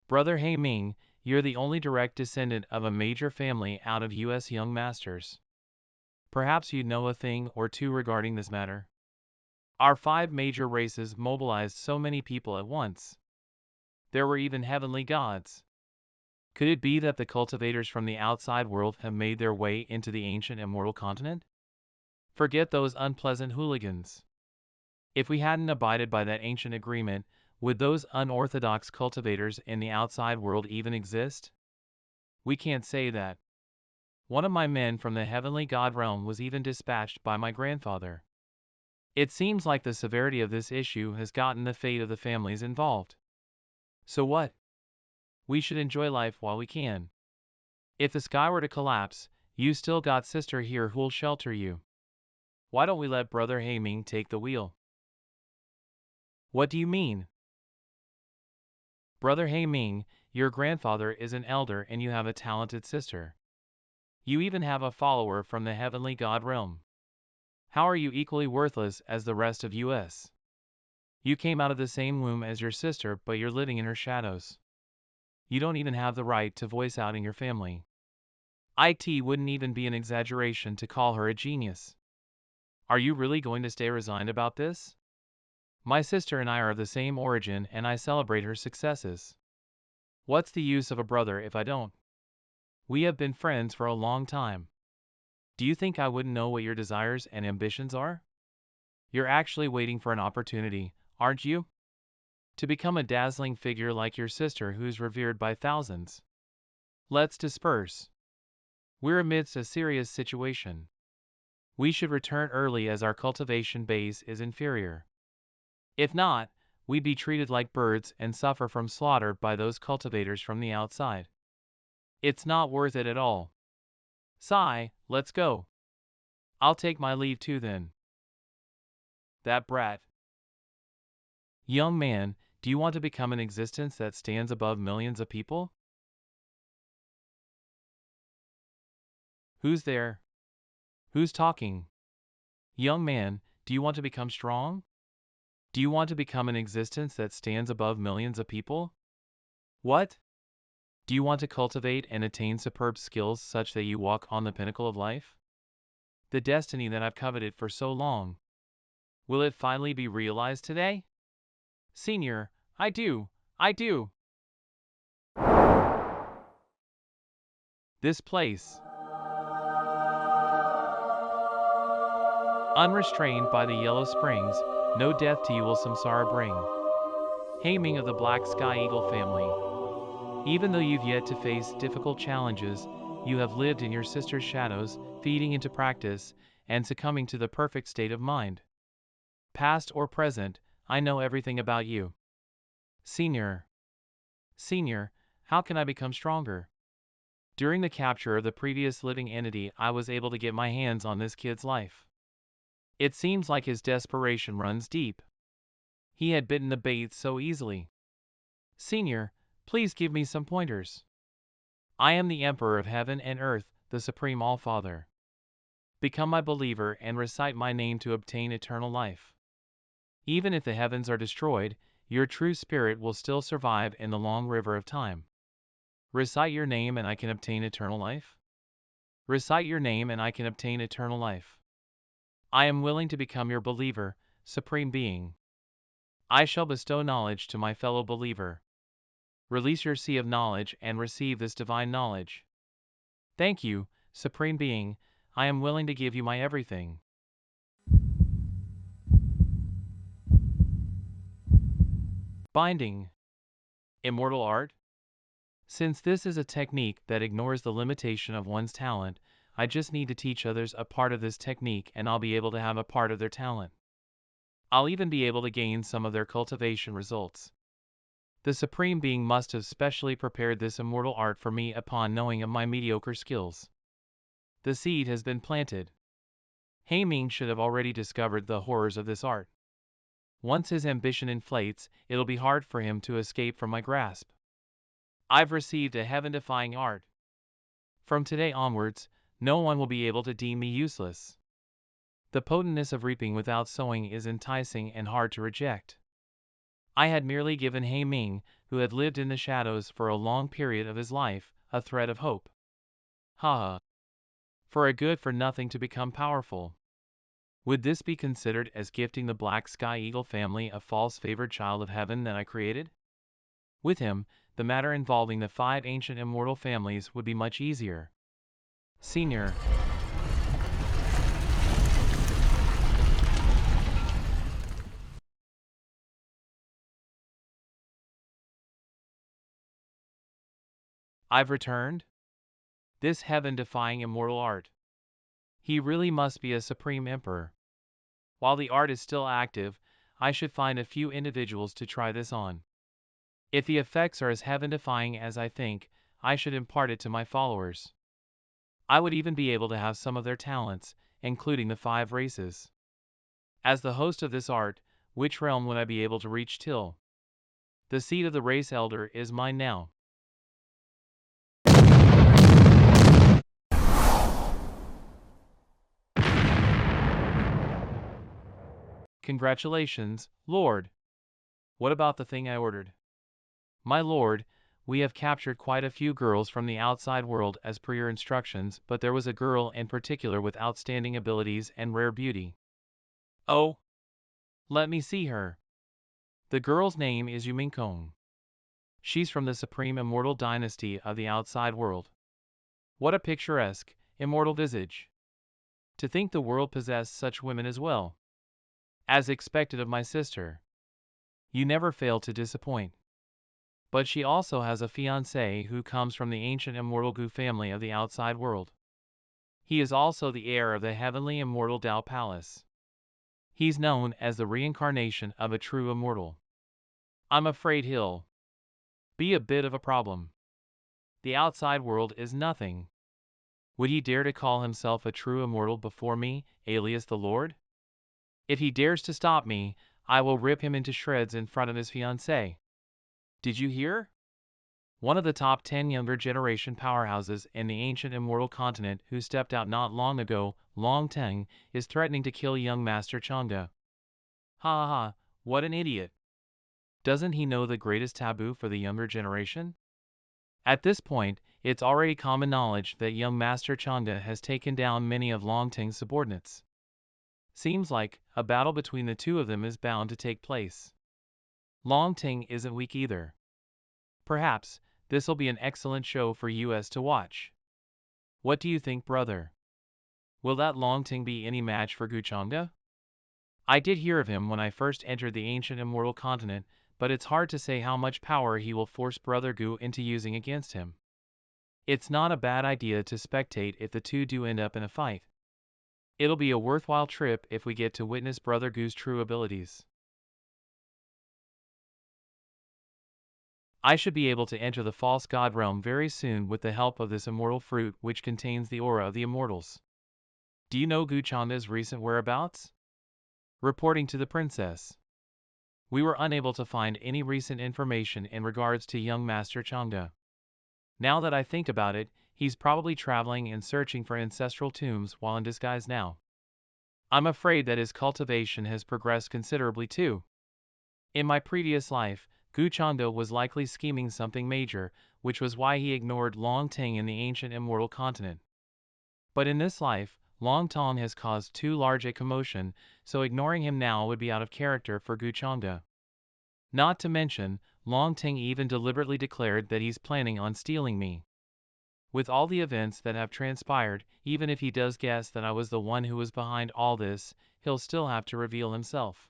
Brother Hei Ming, you're the only direct descendant of a major family out of U.S. young masters. Perhaps you know a thing or two regarding this matter. Our 5 major races mobilized so many people at once. There were even heavenly gods. Could it be that the cultivators from the outside world have made their way into the ancient immortal continent? Forget those unpleasant hooligans. If we hadn't abided by that ancient agreement, would those unorthodox cultivators in the outside world even exist? We can't say that. One of my men from the heavenly god realm was even dispatched by my grandfather. It seems like the severity of this issue has gotten the fate of the families involved. So what? We should enjoy life while we can. If the sky were to collapse, you still got sister here who'll shelter you. Why don't we let Brother Hei Ming take the wheel? What do you mean? Brother Hei Ming, your grandfather is an elder and you have a talented sister. You even have a follower from the heavenly god realm. How are you equally worthless as the rest of us? You came out of the same womb as your sister, but you're living in her shadows. You don't even have the right to voice out in your family. It wouldn't even be an exaggeration to call her a genius. Are you really going to stay resigned about this? My sister and I are of the same origin and I celebrate her successes. What's the use of a brother if I don't? We have been friends for a long time. Do you think I wouldn't know what your desires and ambitions are? You're actually waiting for an opportunity, aren't you? To become a dazzling figure like your sister who's revered by thousands. Let's disperse. We're amidst a serious situation. We should return early as our cultivation base is inferior. If not, we'd be treated like birds and suffer from slaughter by those cultivators from the outside. It's not worth it at all. Sigh, let's go. I'll take my leave too then. That brat. Young man, do you want to become an existence that stands above millions of people? Who's there? Who's talking? Young man, do you want to become strong? Do you want to become an existence that stands above millions of people? What? Do you want to cultivate and attain superb skills such that you walk on the pinnacle of life? The destiny that I've coveted for so long. Will it finally be realized today? Senior, I do. This place. Unrestrained by the yellow springs, no death to you will samsara bring. Hei Ming of the Black Sky Eagle family. Even though you've yet to face difficult challenges, you have lived in your sister's shadows, feeding into practice, and succumbing to the perfect state of mind. Past or present, I know everything about you. Senior, how can I become stronger? During the capture of the previous living entity, I was able to get my hands on this kid's life. It seems like his desperation runs deep. He had bitten the bait so easily. Senior, please give me some pointers. I am the Emperor of Heaven and Earth, the Supreme All-Father. Become my believer and recite my name to obtain eternal life. Even if the heavens are destroyed, your true spirit will still survive in the long river of time. Recite your name and I can obtain eternal life? Recite your name and I can obtain eternal life. I am willing to become your believer, Supreme Being. I shall bestow knowledge to my fellow believer. Release your sea of knowledge and receive this divine knowledge. Thank you, Supreme Being, I am willing to give you my everything. Binding. Immortal art? Since this is a technique that ignores the limitation of one's talent, I just need to teach others a part of this technique and I'll be able to have a part of their talent. I'll even be able to gain some of their cultivation results. The Supreme Being must have specially prepared this immortal art for me upon knowing of my mediocre skills. The seed has been planted. Hei Ming should have already discovered the horrors of this art. Once his ambition inflates, it'll be hard for him to escape from my grasp. I've received a heaven-defying art. From today onwards, no one will be able to deem me useless. The potentness of reaping without sowing is enticing and hard to reject. I had merely given Hei Ming who had lived in the shadows for a long period of his life, a thread of hope. Haha. For a good-for-nothing to become powerful. Would this be considered as gifting the Black Sky Eagle family a false favored child of heaven that I created? With him, the matter involving the 5 ancient immortal families would be much easier. Senior. I've returned? This heaven-defying immortal art. He really must be a supreme emperor. While the art is still active, I should find a few individuals to try this on. If the effects are as heaven-defying as I think, I should impart it to my followers. I would even be able to have some of their talents, including the 5 races. As the host of this art, which realm would I be able to reach till? The seat of the race elder is mine now. Congratulations, Lord. What about the thing I ordered? My lord, we have captured quite a few girls from the outside world as per your instructions, but there was a girl in particular with outstanding abilities and rare beauty. Oh? Let me see her. The girl's name is Yuminkong. She's from the supreme immortal dynasty of the outside world. What a picturesque, immortal visage. To think the world possessed such women as well. As expected of my sister. You never fail to disappoint. But she also has a fiancé who comes from the ancient immortal Gu family of the outside world. He is also the heir of the heavenly immortal Dao Palace. He's known as the reincarnation of a true immortal. I'm afraid he'll be a bit of a problem. The outside world is nothing. Would he dare to call himself a true immortal before me, alias the Lord? If he dares to stop me, I will rip him into shreds in front of his fiancée. Did you hear? One of the top 10 younger generation powerhouses in the ancient immortal continent who stepped out not long ago, Long Teng, is threatening to kill young Master CHANGGE. Ha ha ha, what an idiot. Doesn't he know the greatest taboo for the younger generation? At this point, it's already common knowledge that young Master CHANGGE has taken down many of Long Teng's subordinates. Seems like a battle between the two of them is bound to take place. Long Teng isn't weak either. Perhaps this'll be an excellent show for us to watch. What do you think, brother? Will that Long Teng be any match for Gu Changge? I did hear of him when I first entered the ancient immortal continent, but it's hard to say how much power he will force Brother Gu into using against him. It's not a bad idea to spectate if the two do end up in a fight. It'll be a worthwhile trip if we get to witness Brother Gu's true abilities. I should be able to enter the false god realm very soon with the help of this immortal fruit which contains the aura of the immortals. Do you know Gu Changge's recent whereabouts? Reporting to the princess. We were unable to find any recent information in regards to young Master CHANGGE. Now that I think about it, he's probably traveling and searching for ancestral tombs while in disguise now. I'm afraid that his cultivation has progressed considerably too. In my previous life, Gu Changge was likely scheming something major, which was why he ignored Long Teng in the ancient immortal continent. But in this life, Long Teng has caused too large a commotion, so ignoring him now would be out of character for Gu Changge. Not to mention, Long Teng even deliberately declared that he's planning on stealing me. With all the events that have transpired, even if he does guess that I was the one who was behind all this, he'll still have to reveal himself.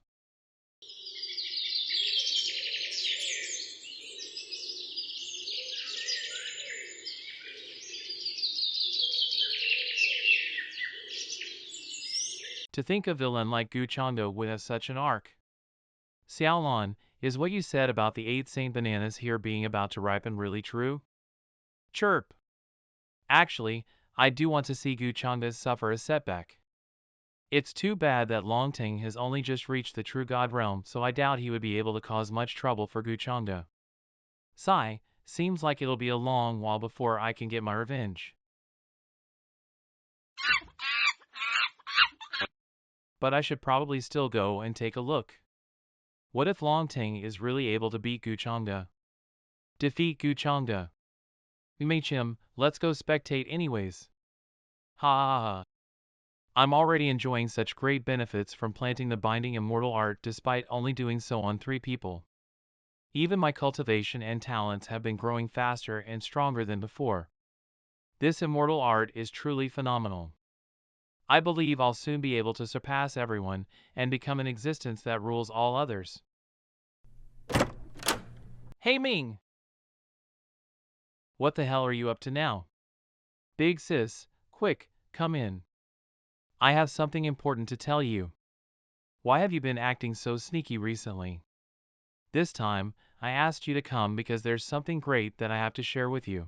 To think a villain like Gu Changge would have such an arc. Xiaolon, is what you said about the 8 Saint bananas here being about to ripen really true? Chirp. Actually, I do want to see Gu Changge suffer a setback. It's too bad that Long Teng has only just reached the true god realm, so I doubt he would be able to cause much trouble for Gu Changge. Sigh, seems like it'll be a long while before I can get my revenge. But I should probably still go and take a look. What if Long Teng is really able to beat Gu Changge? Defeat CHANGGE. Him, let's go spectate anyways. Ha ha ha. I'm already enjoying such great benefits from planting the binding immortal art despite only doing so on 3 people. Even my cultivation and talents have been growing faster and stronger than before. This immortal art is truly phenomenal. I believe I'll soon be able to surpass everyone and become an existence that rules all others. Hey Ming! What the hell are you up to now? Big sis, quick, come in. I have something important to tell you. Why have you been acting so sneaky recently? This time, I asked you to come because there's something great that I have to share with you.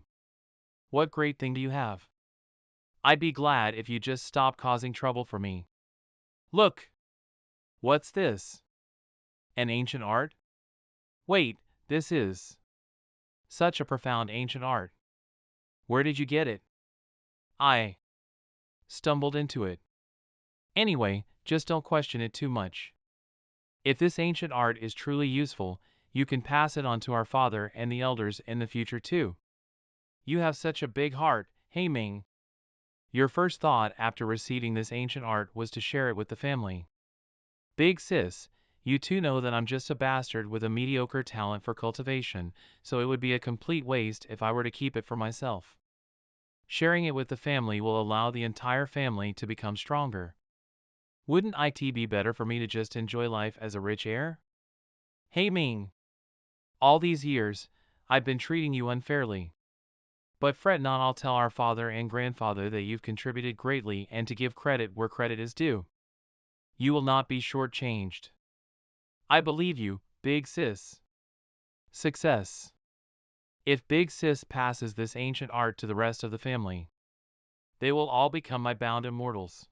What great thing do you have? I'd be glad if you just stop causing trouble for me. Look! What's this? An ancient art? Wait, this is such a profound ancient art. Where did you get it? I stumbled into it. Anyway, just don't question it too much. If this ancient art is truly useful, you can pass it on to our father and the elders in the future too. You have such a big heart, hey Ming. Your first thought after receiving this ancient art was to share it with the family. Big sis, you too know that I'm just a bastard with a mediocre talent for cultivation, so it would be a complete waste if I were to keep it for myself. Sharing it with the family will allow the entire family to become stronger. Wouldn't it be better for me to just enjoy life as a rich heir? Hey Ming! All these years, I've been treating you unfairly. But fret not, I'll tell our father and grandfather that you've contributed greatly and to give credit where credit is due. You will not be shortchanged. I believe you, Big Sis. Success. If Big Sis passes this ancient art to the rest of the family, they will all become my bound immortals.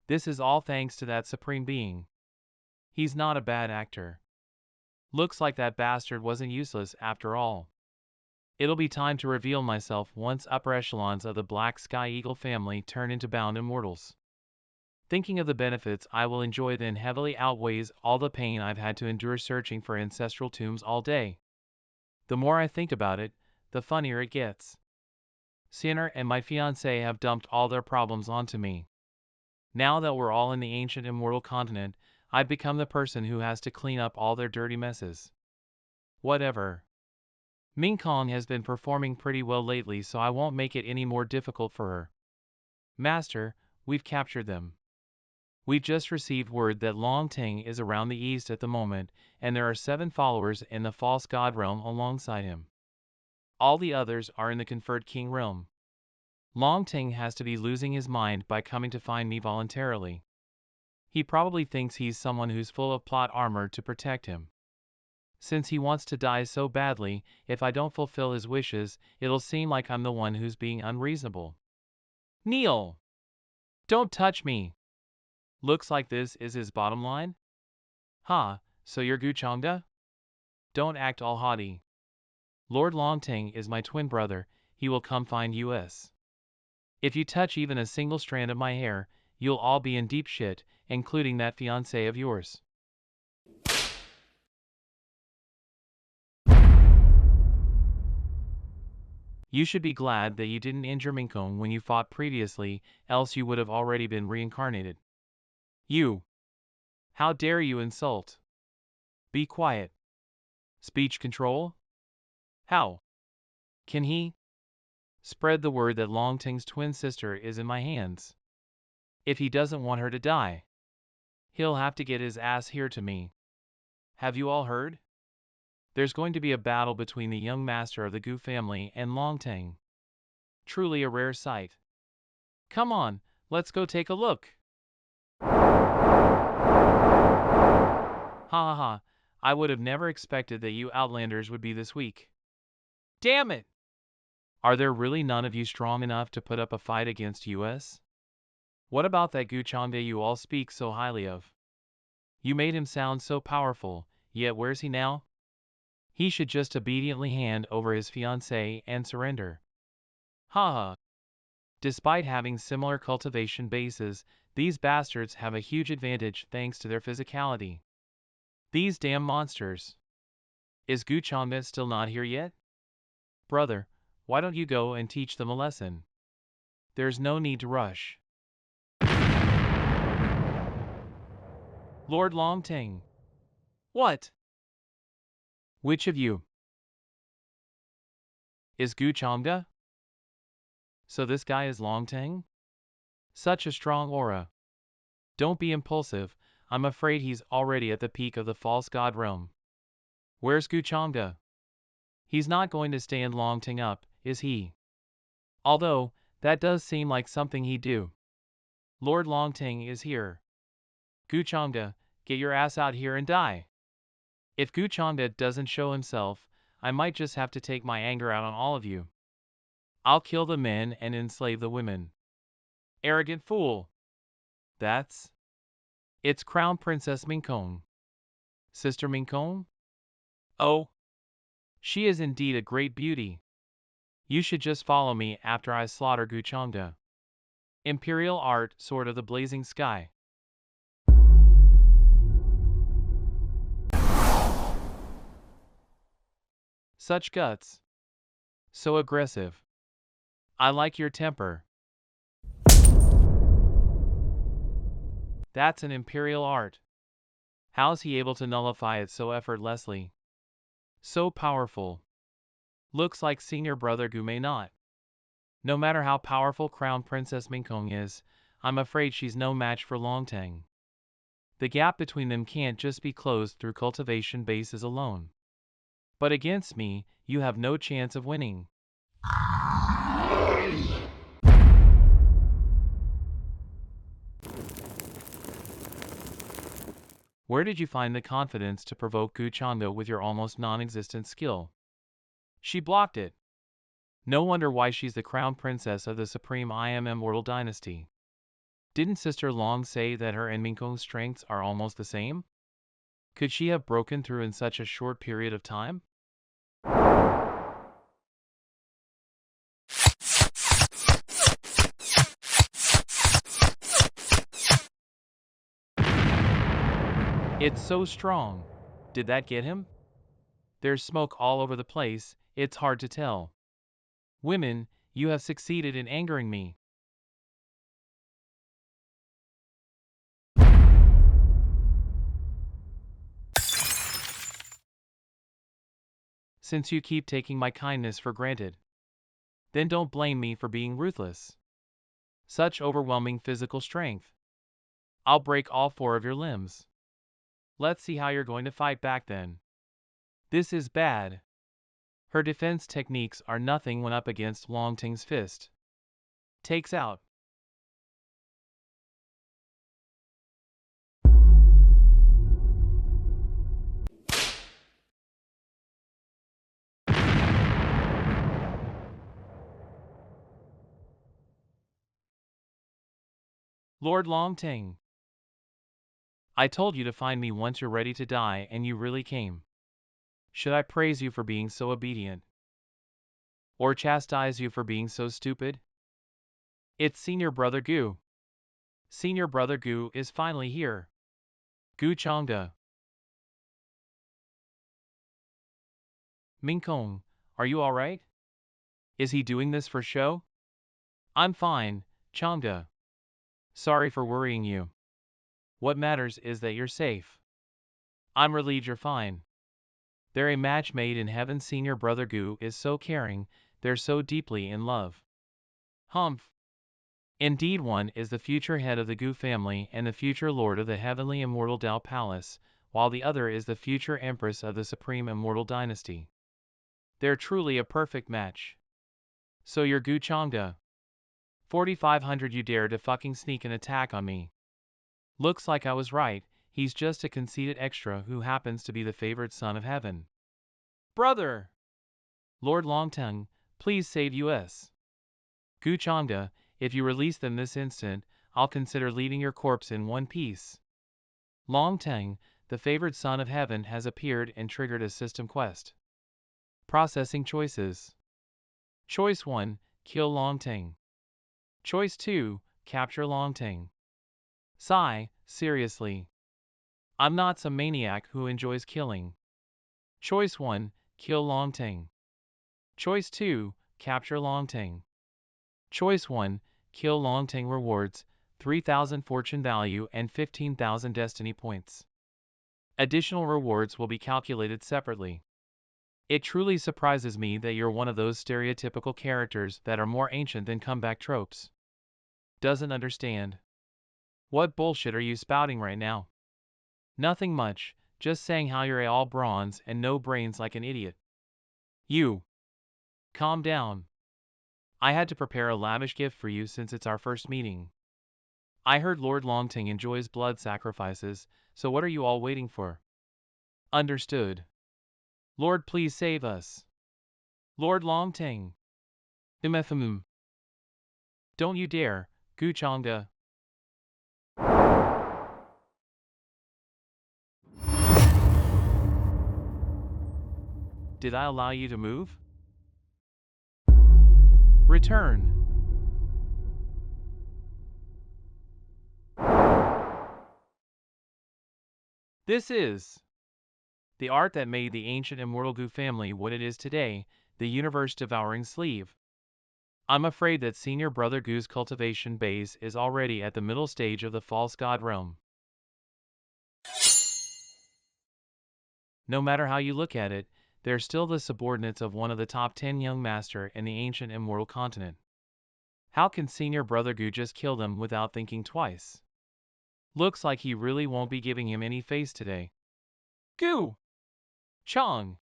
This is all thanks to that supreme being. He's not a bad actor. Looks like that bastard wasn't useless after all. It'll be time to reveal myself once upper echelons of the Black Sky Eagle family turn into bound immortals. Thinking of the benefits I will enjoy then heavily outweighs all the pain I've had to endure searching for ancestral tombs all day. The more I think about it, the funnier it gets. Sinner and my fiancée have dumped all their problems onto me. Now that we're all in the ancient immortal continent, I've become the person who has to clean up all their dirty messes. Whatever. Ming Kong has been performing pretty well lately, so I won't make it any more difficult for her. Master, we've captured them. We've just received word that Long Ting is around the east at the moment, and there are 7 followers in the false god realm alongside him. All the others are in the conferred king realm. Long Ting has to be losing his mind by coming to find me voluntarily. He probably thinks he's someone who's full of plot armor to protect him. Since he wants to die so badly, if I don't fulfill his wishes, it'll seem like I'm the one who's being unreasonable. Neil! Don't touch me! Looks like this is his bottom line? Ha, so you're Guchongda? Don't act all haughty. Lord Longting is my twin brother, he will come find us. If you touch even a single strand of my hair, you'll all be in deep shit, including that fiancé of yours. You should be glad that you didn't injure Minkong when you fought previously, else you would have already been reincarnated. You! How dare you insult? Be quiet. Speech control? How? Can he? Spread the word that Long Ting's twin sister is in my hands. If he doesn't want her to die, he'll have to get his ass here to me. Have you all heard? There's going to be a battle between the young master of the Gu family and Long Ting. Truly a rare sight. Come on, let's go take a look. Ha ha ha, I would have never expected that you Outlanders would be this weak. Damn it! Are there really none of you strong enough to put up a fight against us? What about that Guchongda you all speak so highly of? You made him sound so powerful, yet where's he now? He should just obediently hand over his fiancée and surrender. Ha ha. Despite having similar cultivation bases, these bastards have a huge advantage thanks to their physicality. These damn monsters. Is Guchongda still not here yet? Brother, why don't you go and teach them a lesson? There's no need to rush. Lord Longting. What? Which of you is Gu Changde? So this guy is Longting? Such a strong aura. Don't be impulsive, I'm afraid he's already at the peak of the false god realm. Where's Gu Changde? He's not going to stand Longting up, is he? Although, that does seem like something he'd do. Lord Longting is here. Gu Changde, get your ass out here and die. If Gu Changde doesn't show himself, I might just have to take my anger out on all of you. I'll kill the men and enslave the women. Arrogant fool. It's Crown Princess Minkong. Sister Minkong? Oh, she is indeed a great beauty. You should just follow me after I slaughter Gu Changde. Imperial Art, Sword of the Blazing Sky. Such guts. So aggressive. I like your temper. That's an Imperial Art. How's he able to nullify it so effortlessly? So powerful. Looks like Senior Brother Gu may not. No matter how powerful Crown Princess Minkong is, I'm afraid she's no match for Longtang. The gap between them can't just be closed through cultivation bases alone. But against me, you have no chance of winning. Where did you find the confidence to provoke Gu Changde with your almost non-existent skill? She blocked it. No wonder why she's the crown princess of the supreme immortal dynasty. Didn't Sister Long say that her and Minkong's strengths are almost the same? Could she have broken through in such a short period of time? It's so strong. Did that get him? There's smoke all over the place, it's hard to tell. Women, you have succeeded in angering me. Since you keep taking my kindness for granted, then don't blame me for being ruthless. Such overwhelming physical strength. I'll break all 4 of your limbs. Let's see how you're going to fight back then. This is bad. Her defense techniques are nothing when up against Longting's fist. Takes out. Lord Longting. I told you to find me once you're ready to die, and you really came. Should I praise you for being so obedient? Or chastise you for being so stupid? It's Senior Brother Gu. Senior Brother Gu is finally here. Gu Changde. Minkong, are you alright? Is he doing this for show? I'm fine, Changde. Sorry for worrying you. What matters is that you're safe. I'm relieved you're fine. They're a match made in heaven. Senior Brother Gu is so caring, they're so deeply in love. Humph. Indeed, one is the future head of the Gu family and the future lord of the heavenly immortal Dao Palace, while the other is the future empress of the supreme immortal dynasty. They're truly a perfect match. So you're Gu Changde. 4,500, you dare to fucking sneak an attack on me. Looks like I was right, he's just a conceited extra who happens to be the favored son of heaven. Brother! Lord Longtang, please save us. Gu Changde, if you release them this instant, I'll consider leaving your corpse in one piece. Longtang, the favored son of heaven, has appeared and triggered a system quest. Processing choices. Choice 1, kill Longtang. Choice 2, capture Longtang. Sigh, seriously. I'm not some maniac who enjoys killing. Choice 1, kill Longtang. Choice 2, capture Longting. Choice 1, kill Longting. Rewards, 3,000 fortune value and 15,000 destiny points. Additional rewards will be calculated separately. It truly surprises me that you're one of those stereotypical characters that are more ancient than comeback tropes. Doesn't understand. What bullshit are you spouting right now? Nothing much, just saying how you're all bronze and no brains like an idiot. You. Calm down. I had to prepare a lavish gift for you since it's our first meeting. I heard Lord Longting enjoys blood sacrifices, so what are you all waiting for? Understood. Lord, please save us. Lord Longting. Imethumum. Don't you dare, Guchanga. Did I allow you to move? Return. This is the art that made the ancient immortal Gu family what it is today, the universe-devouring sleeve. I'm afraid that Senior Brother Gu's cultivation base is already at the middle stage of the false god realm. No matter how you look at it, they're still the subordinates of one of the top 10 young master in the ancient immortal continent. How can Senior Brother Gu just kill them without thinking twice? Looks like he really won't be giving him any face today. Gu! Chang!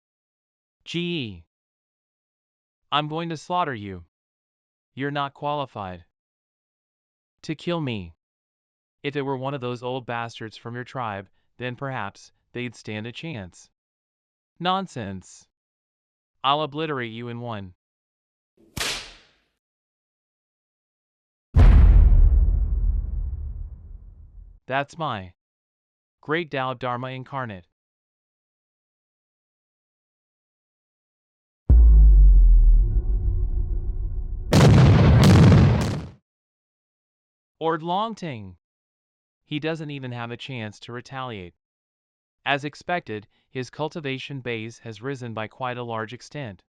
Gee! I'm going to slaughter you. You're not qualified to kill me. If it were one of those old bastards from your tribe, then perhaps they'd stand a chance. Nonsense. I'll obliterate you in one. That's my great Tao Dharma incarnate. Ord Longting. He doesn't even have a chance to retaliate. As expected, his cultivation base has risen by quite a large extent.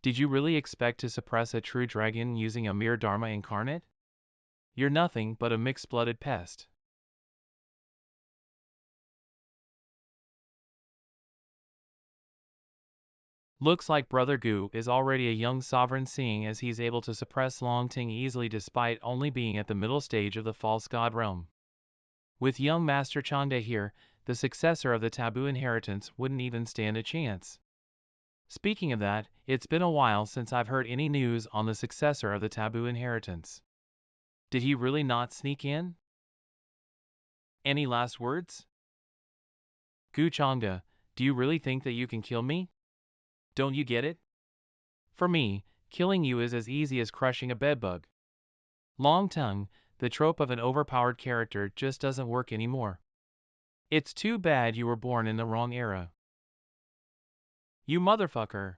Did you really expect to suppress a true dragon using a mere Dharma incarnate? You're nothing but a mixed-blooded pest. Looks like Brother Gu is already a young sovereign, seeing as he's able to suppress Longting easily despite only being at the middle stage of the false god realm. With young Master CHANGGE here, the successor of the taboo inheritance wouldn't even stand a chance. Speaking of that, it's been a while since I've heard any news on the successor of the taboo inheritance. Did he really not sneak in? Any last words? Gu Changge, do you really think that you can kill me? Don't you get it? For me, killing you is as easy as crushing a bedbug. Long tongue, the trope of an overpowered character just doesn't work anymore. It's too bad you were born in the wrong era. You motherfucker.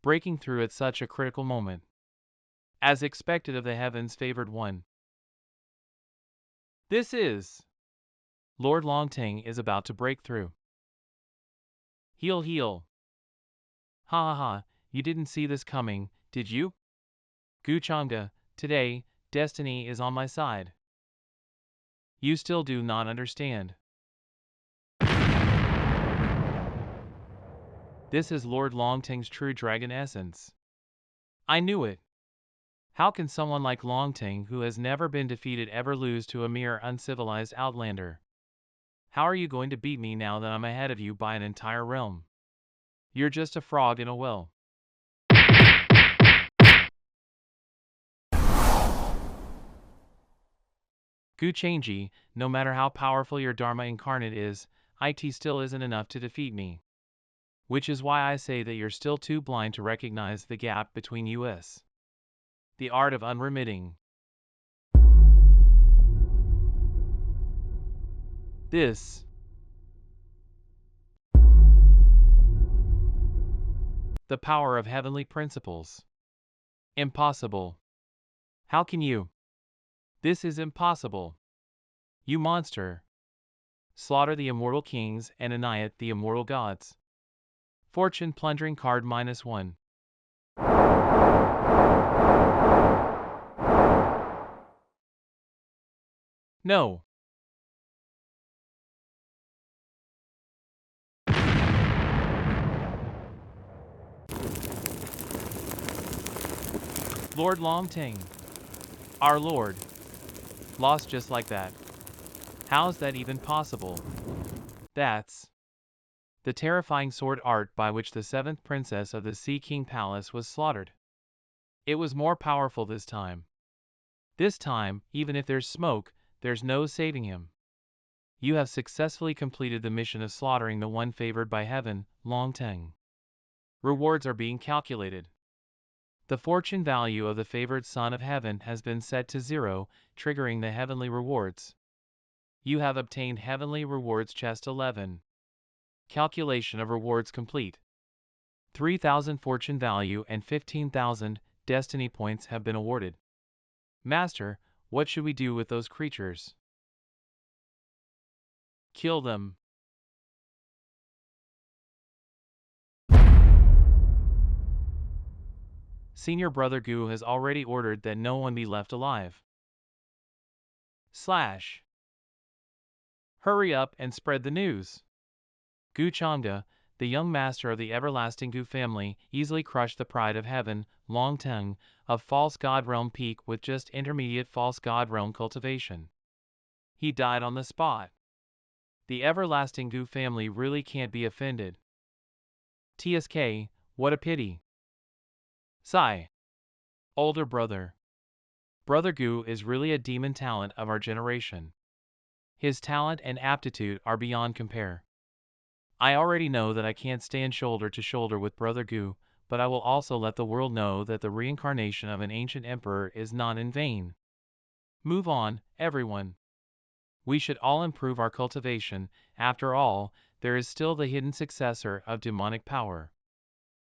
Breaking through at such a critical moment. As expected of the heavens favored one. This is Lord Longting is about to break through. Heal, heal. Ha ha ha, you didn't see this coming, did you? Gu Changge, today, destiny is on my side. You still do not understand. This is Lord Longting's true dragon essence. I knew it. How can someone like Longting, who has never been defeated, ever lose to a mere uncivilized outlander? How are you going to beat me now that I'm ahead of you by an entire realm? You're just a frog in a well. Gu Changge, no matter how powerful your Dharma incarnate is, it still isn't enough to defeat me. Which is why I say that you're still too blind to recognize the gap between us. The art of unremitting. This. The power of heavenly principles. Impossible. How can you? This is impossible. You monster. Slaughter the immortal kings and annihilate the immortal gods. Fortune plundering card -1. No. Lord Longting. Our Lord. Lost just like that. How's that even possible? That's the terrifying sword art by which the 7th princess of the Sea King Palace was slaughtered. It was more powerful this time. This time, even if there's smoke, there's no saving him. You have successfully completed the mission of slaughtering the one favored by heaven, Longteng. Rewards are being calculated. The fortune value of the favored son of heaven has been set to 0, triggering the heavenly rewards. You have obtained heavenly rewards chest 11. Calculation of rewards complete. 3,000 fortune value and 15,000 destiny points have been awarded. Master, what should we do with those creatures? Kill them. Senior Brother Gu has already ordered that no one be left alive. Slash. Hurry up and spread the news. Gu CHANGGE, the young master of the everlasting Gu family, easily crushed the pride of heaven, Longteng, of false god realm peak with just intermediate false god realm cultivation. He died on the spot. The everlasting Gu family really can't be offended. TSK, what a pity. Sigh. Older brother. Brother Gu is really a demon talent of our generation. His talent and aptitude are beyond compare. I already know that I can't stand shoulder to shoulder with Brother Gu, but I will also let the world know that the reincarnation of an ancient emperor is not in vain. Move on, everyone. We should all improve our cultivation. After all, there is still the hidden successor of demonic power.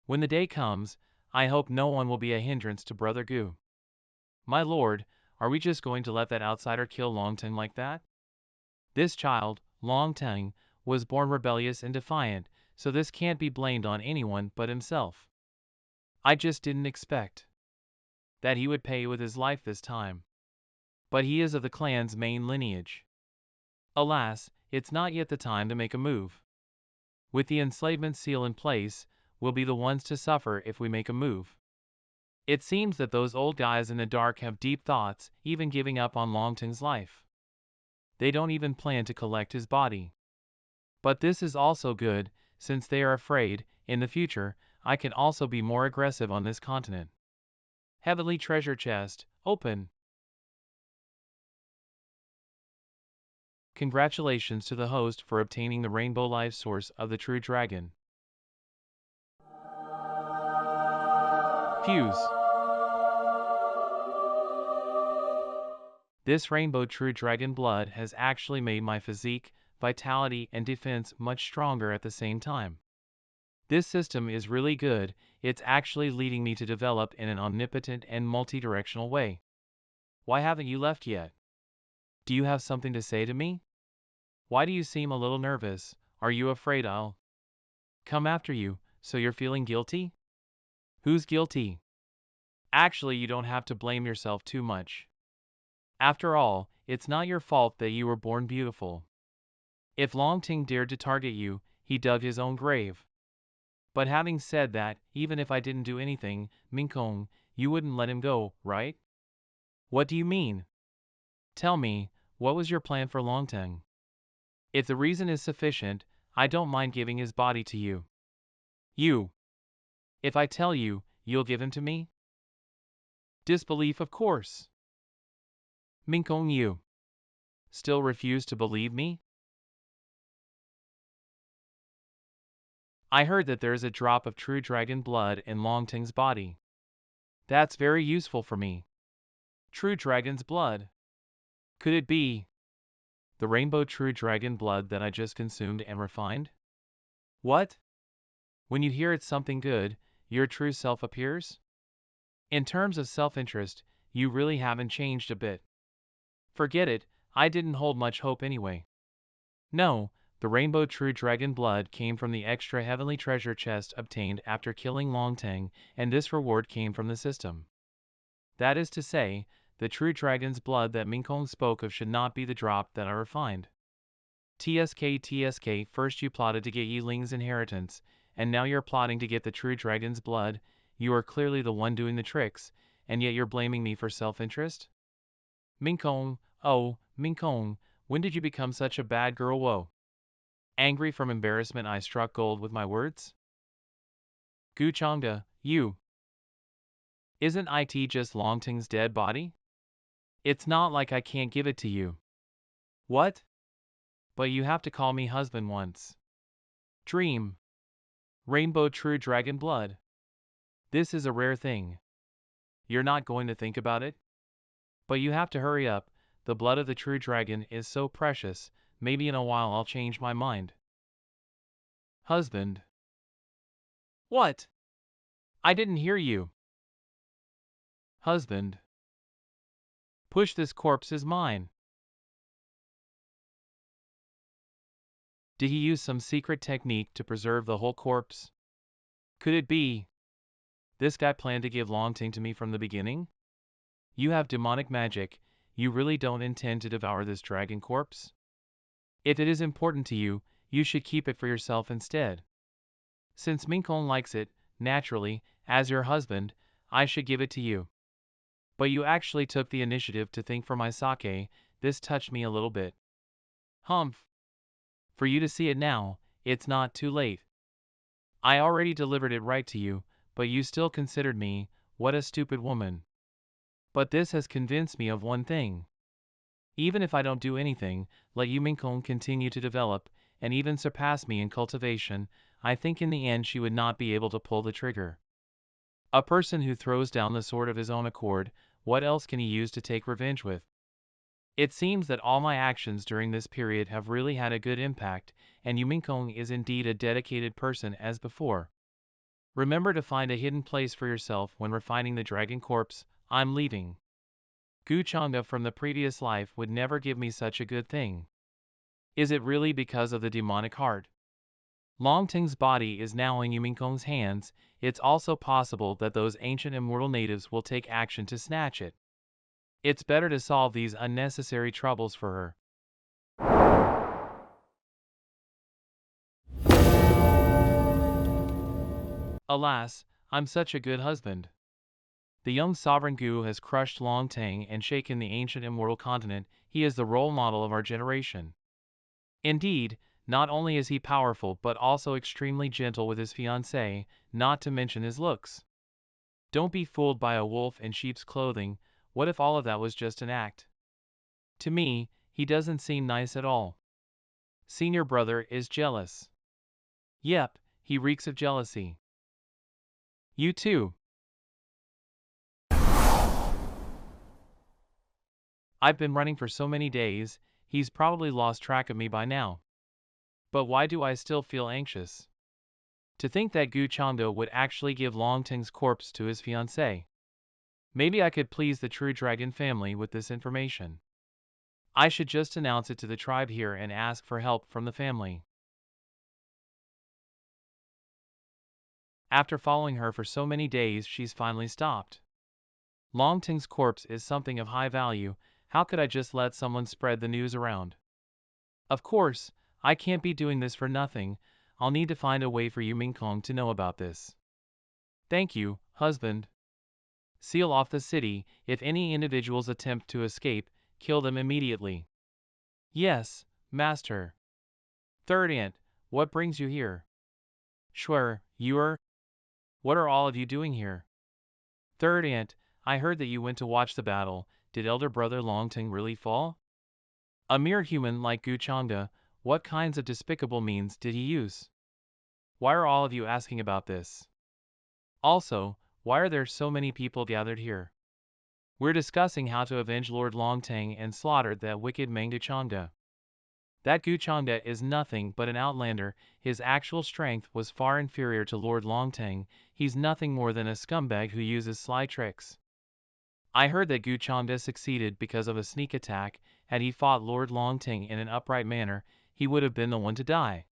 When the day comes, I hope no one will be a hindrance to Brother Gu. My lord, are we just going to let that outsider kill Longteng like that? This child, Longteng, was born rebellious and defiant, so this can't be blamed on anyone but himself. I just didn't expect that he would pay with his life this time. But he is of the clan's main lineage. Alas, it's not yet the time to make a move. With the enslavement seal in place, we'll be the ones to suffer if we make a move. It seems that those old guys in the dark have deep thoughts, even giving up on Longteng's life. They don't even plan to collect his body. But this is also good, since they are afraid, in the future, I can also be more aggressive on this continent. Heavenly treasure chest, open. Congratulations to the host for obtaining the rainbow life source of the true dragon. Fuse. This rainbow true dragon blood has actually made my physique, vitality and defense much stronger at the same time. This system is really good, it's actually leading me to develop in an omnipotent and multi-directional way. Why haven't you left yet? Do you have something to say to me? Why do you seem a little nervous? Are you afraid I'll come after you, so you're feeling guilty? Who's guilty? Actually, you don't have to blame yourself too much. After all, it's not your fault that you were born beautiful. If Longting dared to target you, he dug his own grave. But having said that, even if I didn't do anything, Minkong, you wouldn't let him go, right? What do you mean? Tell me, what was your plan for Longteng? If the reason is sufficient, I don't mind giving his body to you. You. If I tell you, you'll give him to me? Disbelief, of course. Minkong, you still refuse to believe me? I heard that there is a drop of true dragon blood in Longteng's body. That's very useful for me. True dragon's blood. Could it be the rainbow true dragon blood that I just consumed and refined? What? When you hear it's something good, your true self appears? In terms of self-interest, you really haven't changed a bit. Forget it, I didn't hold much hope anyway. No, The rainbow true dragon blood came from the extra heavenly treasure chest obtained after killing Longteng, and this reward came from the system. That is to say, the true dragon's blood that Minkong spoke of should not be the drop that I refined. TSK, first you plotted to get Yi Ling's inheritance, and now you're plotting to get the true dragon's blood. You are clearly the one doing the tricks, and yet you're blaming me for self-interest? Minkong, oh, Minkong, when did you become such a bad girl? Whoa. Angry from embarrassment, I struck gold with my words. Gu Changde, you. Isn't it just Longteng's dead body? It's not like I can't give it to you. What? But you have to call me husband once. Dream. Rainbow true dragon blood. This is a rare thing. You're not going to think about it? But you have to hurry up, the blood of the true dragon is so precious, maybe in a while I'll change my mind. Husband. What? I didn't hear you. Husband. Push, this corpse is mine. Did he use some secret technique to preserve the whole corpse? Could it be this guy planned to give Longteng to me from the beginning? You have demonic magic, you really don't intend to devour this dragon corpse? If it is important to you, you should keep it for yourself instead. Since Minkong likes it, naturally, as your husband, I should give it to you. But you actually took the initiative to think for my sake, this touched me a little bit. Humph. For you to see it now, it's not too late. I already delivered it right to you, but you still considered me, what a stupid woman. But this has convinced me of one thing. Even if I don't do anything, let Yu Minkong continue to develop, and even surpass me in cultivation, I think in the end she would not be able to pull the trigger. A person who throws down the sword of his own accord, what else can he use to take revenge with? It seems that all my actions during this period have really had a good impact, and Yu Minkong is indeed a dedicated person as before. Remember to find a hidden place for yourself when refining the dragon corpse. I'm leaving. Gu Changde from the previous life would never give me such a good thing. Is it really because of the demonic heart? Longteng's body is now in Yu Minkong's hands. It's also possible that those ancient immortal natives will take action to snatch it. It's better to solve these unnecessary troubles for her. Alas, I'm such a good husband. The young sovereign Gu has crushed Longteng and shaken the ancient immortal continent. He is the role model of our generation. Indeed, not only is he powerful but also extremely gentle with his fiancée, not to mention his looks. Don't be fooled by a wolf in sheep's clothing. What if all of that was just an act? To me, he doesn't seem nice at all. Senior brother is jealous. Yep, he reeks of jealousy. You too. I've been running for so many days, he's probably lost track of me by now. But why do I still feel anxious? To think that Gu Changde would actually give Longteng's corpse to his fiancée. Maybe I could please the true dragon family with this information. I should just announce it to the tribe here and ask for help from the family. After following her for so many days, she's finally stopped. Longteng's corpse is something of high value. How could I just let someone spread the news around? Of course, I can't be doing this for nothing. I'll need to find a way for Yu Minkong to know about this. Thank you, husband. Seal off the city. If any individuals attempt to escape, kill them immediately. Yes, master. Third aunt, what brings you here? Sure, what are all of you doing here? Third aunt, I heard that you went to watch the battle. Did elder brother Longteng really fall? A mere human like Gu Changde, what kinds of despicable means did he use? Why are all of you asking about this? Also, why are there so many people gathered here? We're discussing how to avenge Lord Longteng and slaughter that wicked Manga Changde. That Gu Changde is nothing but an outlander. His actual strength was far inferior to Lord Longteng. He's nothing more than a scumbag who uses sly tricks. I heard that Gu Changde succeeded because of a sneak attack. Had he fought Lord Longteng in an upright manner, he would have been the one to die.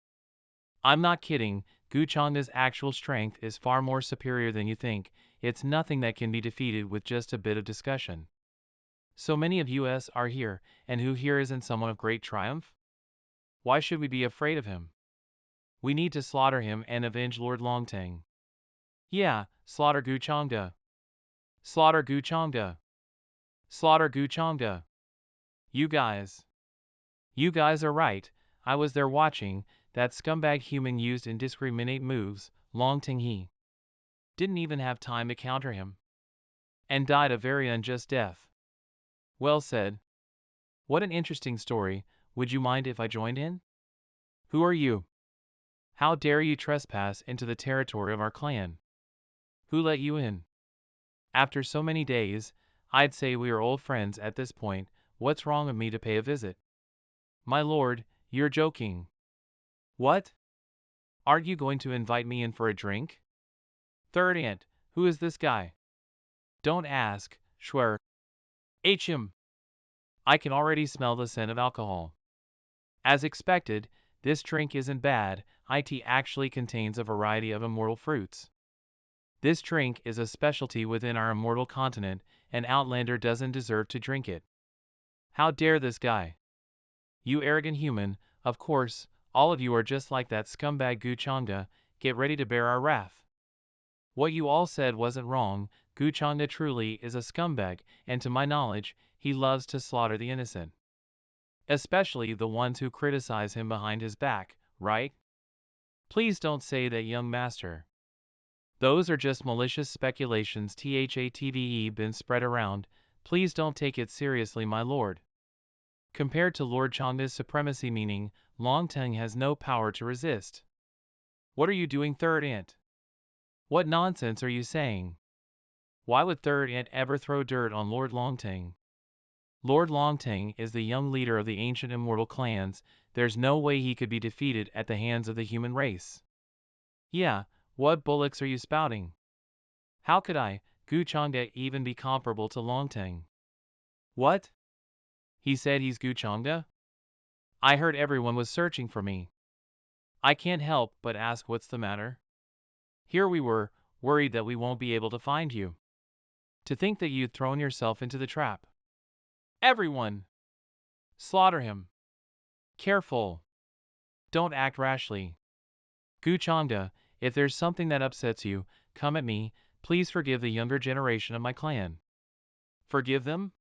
I'm not kidding, Guchanga's actual strength is far more superior than you think. It's nothing that can be defeated with just a bit of discussion. So many of us are here, and who here isn't someone of great triumph? Why should we be afraid of him? We need to slaughter him and avenge Lord Longtang. Yeah, slaughter Guchanga. Slaughter Guchanga. Slaughter Guchanga. You guys are right. I was there watching. That scumbag human used indiscriminate moves. Longtang he didn't even have time to counter him, and died a very unjust death. Well said. What an interesting story. Would you mind if I joined in? Who are you? How dare you trespass into the territory of our clan? Who let you in? After so many days, I'd say we are old friends at this point. What's wrong with me to pay a visit? My lord, you're joking. What? Aren't you going to invite me in for a drink? Third aunt, who is this guy? Don't ask, swear. Him. I can already smell the scent of alcohol. As expected, this drink isn't bad. It actually contains a variety of immortal fruits. This drink is a specialty within our immortal continent, and Outlander doesn't deserve to drink it. How dare this guy? You arrogant human, of course, all of you are just like that scumbag Guchanga. Get ready to bear our wrath. What you all said wasn't wrong. Guchanga truly is a scumbag, and to my knowledge, he loves to slaughter the innocent. Especially the ones who criticize him behind his back, right? Please don't say that, young master. Those are just malicious speculations THATVE been spread around. Please don't take it seriously, my lord. Compared to Lord Changa's supremacy, meaning, Longtang has no power to resist. What are you doing, third aunt? What nonsense are you saying? Why would third aunt ever throw dirt on Lord Longtang? Lord Longtang is the young leader of the ancient immortal clans. There's no way he could be defeated at the hands of the human race. Yeah, what bullocks are you spouting? How could Guchanga, even be comparable to Longtang? What? He said he's Guchanga? I heard everyone was searching for me. I can't help but ask what's the matter. Here we were, worried that we won't be able to find you. To think that you'd thrown yourself into the trap. Everyone! Slaughter him. Careful. Don't act rashly. Guchanga, if there's something that upsets you, come at me. Please forgive the younger generation of my clan. Forgive them?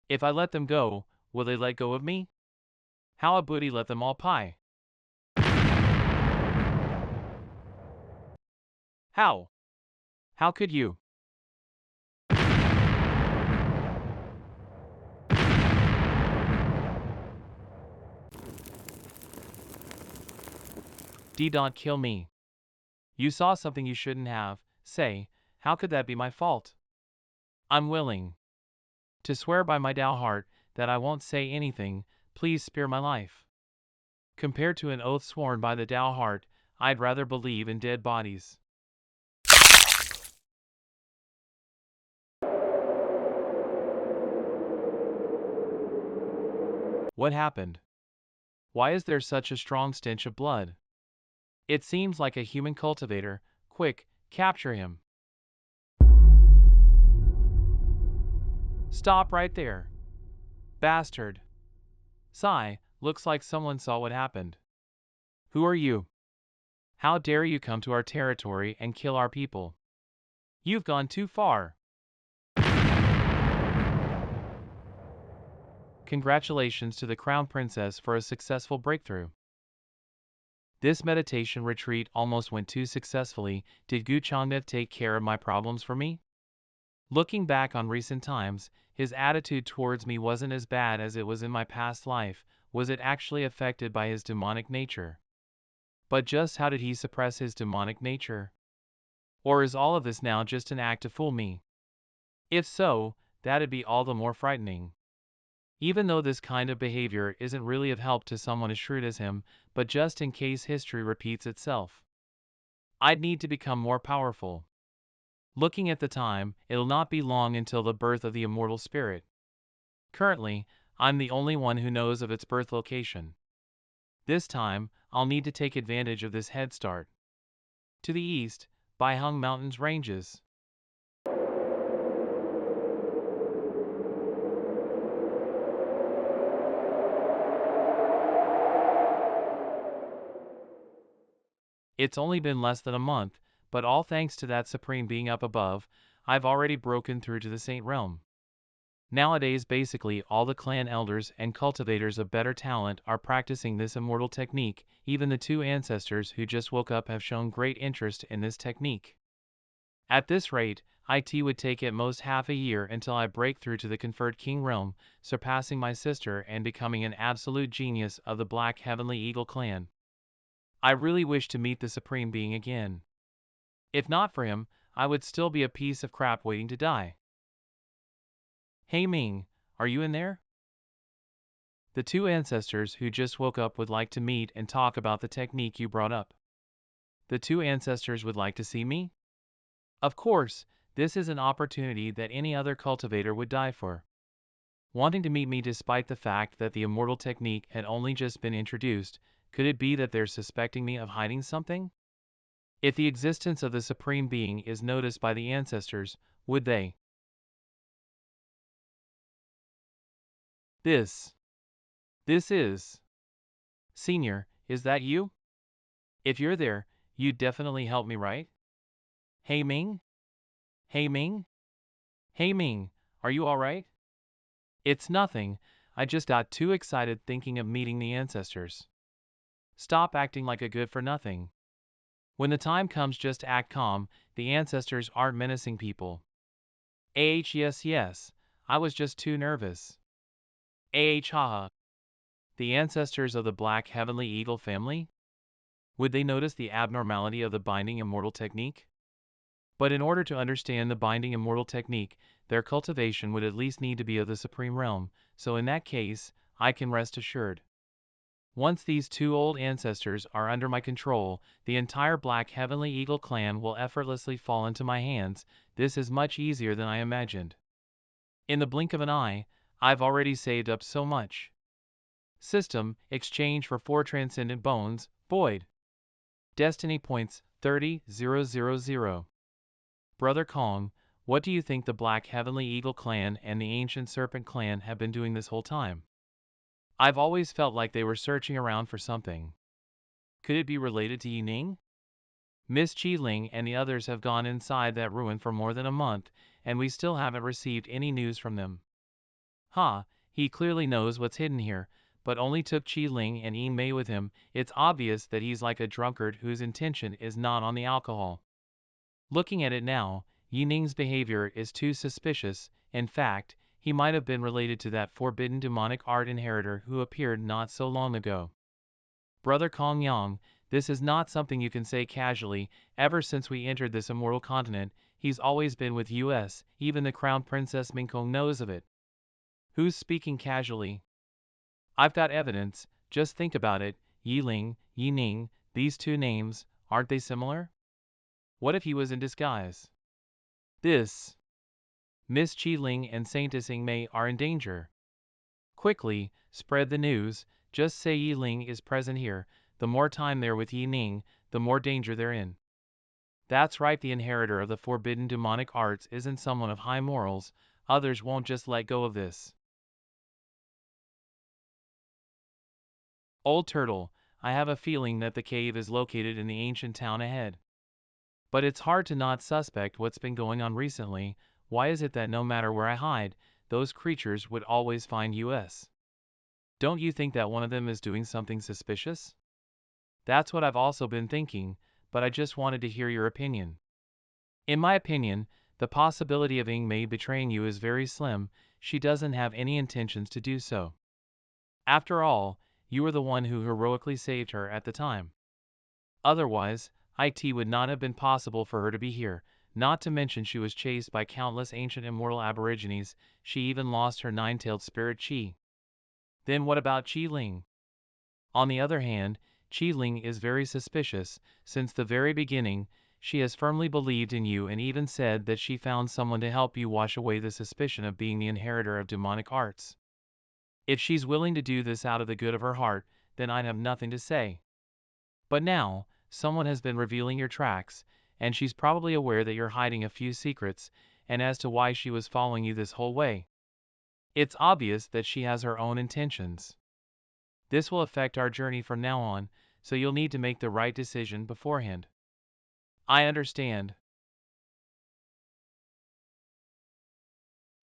If I let them go, will they let go of me? How about he let them all pie? How? How could you? Don't kill me. You saw something you shouldn't have. Say, how could that be my fault? I'm willing to swear by my Tao heart that I won't say anything. Please spare my life. Compared to an oath sworn by the Tao heart, I'd rather believe in dead bodies. What happened? Why is there such a strong stench of blood? It seems like a human cultivator. Quick, capture him. Stop right there. Bastard. Sigh, looks like someone saw what happened. Who are you? How dare you come to our territory and kill our people? You've gone too far. Congratulations to the Crown Princess for a successful breakthrough. This meditation retreat almost went too successfully. Did Guchanga take care of my problems for me? Looking back on recent times, his attitude towards me wasn't as bad as it was in my past life. Was it actually affected by his demonic nature? But just how did he suppress his demonic nature? Or is all of this now just an act to fool me? If so, that'd be all the more frightening. Even though this kind of behavior isn't really of help to someone as shrewd as him, but just in case history repeats itself, I'd need to become more powerful. Looking at the time, it'll not be long until the birth of the immortal spirit. Currently, I'm the only one who knows of its birth location. This time, I'll need to take advantage of this head start. To the east, Baihung Mountains ranges. It's only been less than a month, but all thanks to that supreme being up above, I've already broken through to the Saint Realm. Nowadays basically all the clan elders and cultivators of better talent are practicing this immortal technique. Even the two ancestors who just woke up have shown great interest in this technique. At this rate, it would take at most half a year until I break through to the conferred king realm, surpassing my sister and becoming an absolute genius of the Black Heavenly Eagle clan. I really wish to meet the Supreme Being again. If not for him, I would still be a piece of crap waiting to die. Hey Ming, are you in there? The two ancestors who just woke up would like to meet and talk about the technique you brought up. The two ancestors would like to see me? Of course, this is an opportunity that any other cultivator would die for. Wanting to meet me despite the fact that the immortal technique had only just been introduced, could it be that they're suspecting me of hiding something? If the existence of the Supreme Being is noticed by the ancestors, would they? This is. Senior, is that you? If you're there, you'd definitely help me, right? Hey Ming? Hey Ming? Hey Ming, are you alright? It's nothing, I just got too excited thinking of meeting the ancestors. Stop acting like a good for nothing. When the time comes, just act calm, the ancestors aren't menacing people. Yes, I was just too nervous. Haha. The ancestors of the Black Heavenly Eagle family? Would they notice the abnormality of the binding immortal technique? But in order to understand the binding immortal technique, their cultivation would at least need to be of the supreme realm, so in that case, I can rest assured. Once these two old ancestors are under my control, the entire Black Heavenly Eagle clan will effortlessly fall into my hands. This is much easier than I imagined. In the blink of an eye, I've already saved up so much. System, exchange for 4 transcendent bones, void. Destiny points, 30,000. Brother Kong, what do you think the Black Heavenly Eagle clan and the Ancient Serpent clan have been doing this whole time? I've always felt like they were searching around for something. Could it be related to Yi Ning? Miss Qi Ling and the others have gone inside that ruin for more than a month, and we still haven't received any news from them. He clearly knows what's hidden here, but only took Qi Ling and Yi Mei with him. It's obvious that he's like a drunkard whose intention is not on the alcohol. Looking at it now, Yi Ning's behavior is too suspicious. In fact, he might have been related to that forbidden demonic art inheritor who appeared not so long ago. Brother Kong Yang, this is not something you can say casually. Ever since we entered this immortal continent, he's always been with us, even the Crown Princess Mingkong knows of it. Who's speaking casually? I've got evidence, just think about it. Yi Ling, Yi Ning, these two names, aren't they similar? What if he was in disguise? This. Miss Qi Ling and Saintess Ying Mei are in danger. Quickly, spread the news, just say Yi Ling is present here. The more time they're with Yi Ning, the more danger they're in. That's right, the inheritor of the forbidden demonic arts isn't someone of high morals. Others won't just let go of this. Old Turtle, I have a feeling that the cave is located in the ancient town ahead. But it's hard to not suspect what's been going on recently. Why is it that no matter where I hide, those creatures would always find us? Don't you think that one of them is doing something suspicious? That's what I've also been thinking, but I just wanted to hear your opinion. In my opinion, the possibility of Ying Mei betraying you is very slim. She doesn't have any intentions to do so. After all, you were the one who heroically saved her at the time. Otherwise, it would not have been possible for her to be here, not to mention she was chased by countless ancient immortal aborigines. She even lost her nine-tailed spirit Qi. Then what about Qi Ling? On the other hand, Qi Ling is very suspicious. Since the very beginning, she has firmly believed in you and even said that she found someone to help you wash away the suspicion of being the inheritor of demonic arts. If she's willing to do this out of the good of her heart, then I'd have nothing to say. But now, someone has been revealing your tracks, and she's probably aware that you're hiding a few secrets, and as to why she was following you this whole way. It's obvious that she has her own intentions. This will affect our journey from now on, so you'll need to make the right decision beforehand. I understand.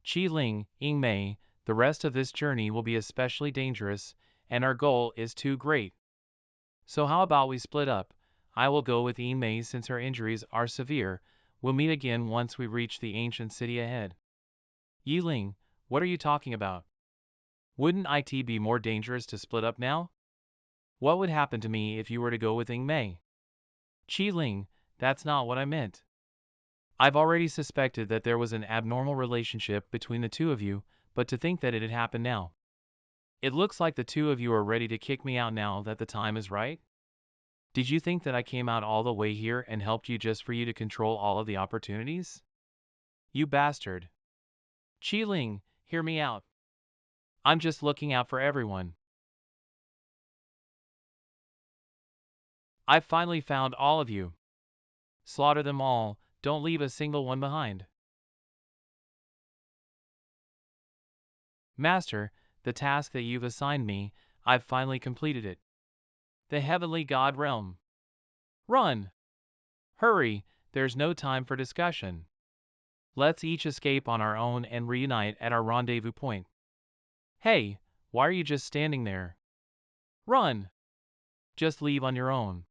Qi Ling, Ying Mei, the rest of this journey will be especially dangerous, and our goal is too great. So how about we split up? I will go with Ying Mei since her injuries are severe. We'll meet again once we reach the ancient city ahead. Yi Ling, what are you talking about? Wouldn't it be more dangerous to split up now? What would happen to me if you were to go with Ying Mei? Qi Ling, that's not what I meant. I've already suspected that there was an abnormal relationship between the two of you, but to think that it had happened now. It looks like the two of you are ready to kick me out now that the time is right. Did you think that I came out all the way here and helped you just for you to control all of the opportunities? You bastard. Qi Ling, hear me out. I'm just looking out for everyone. I've finally found all of you. Slaughter them all, don't leave a single one behind. Master, the task that you've assigned me, I've finally completed it. The heavenly god realm. Run! Hurry, there's no time for discussion. Let's each escape on our own and reunite at our rendezvous point. Hey, why are you just standing there? Run! Just leave on your own.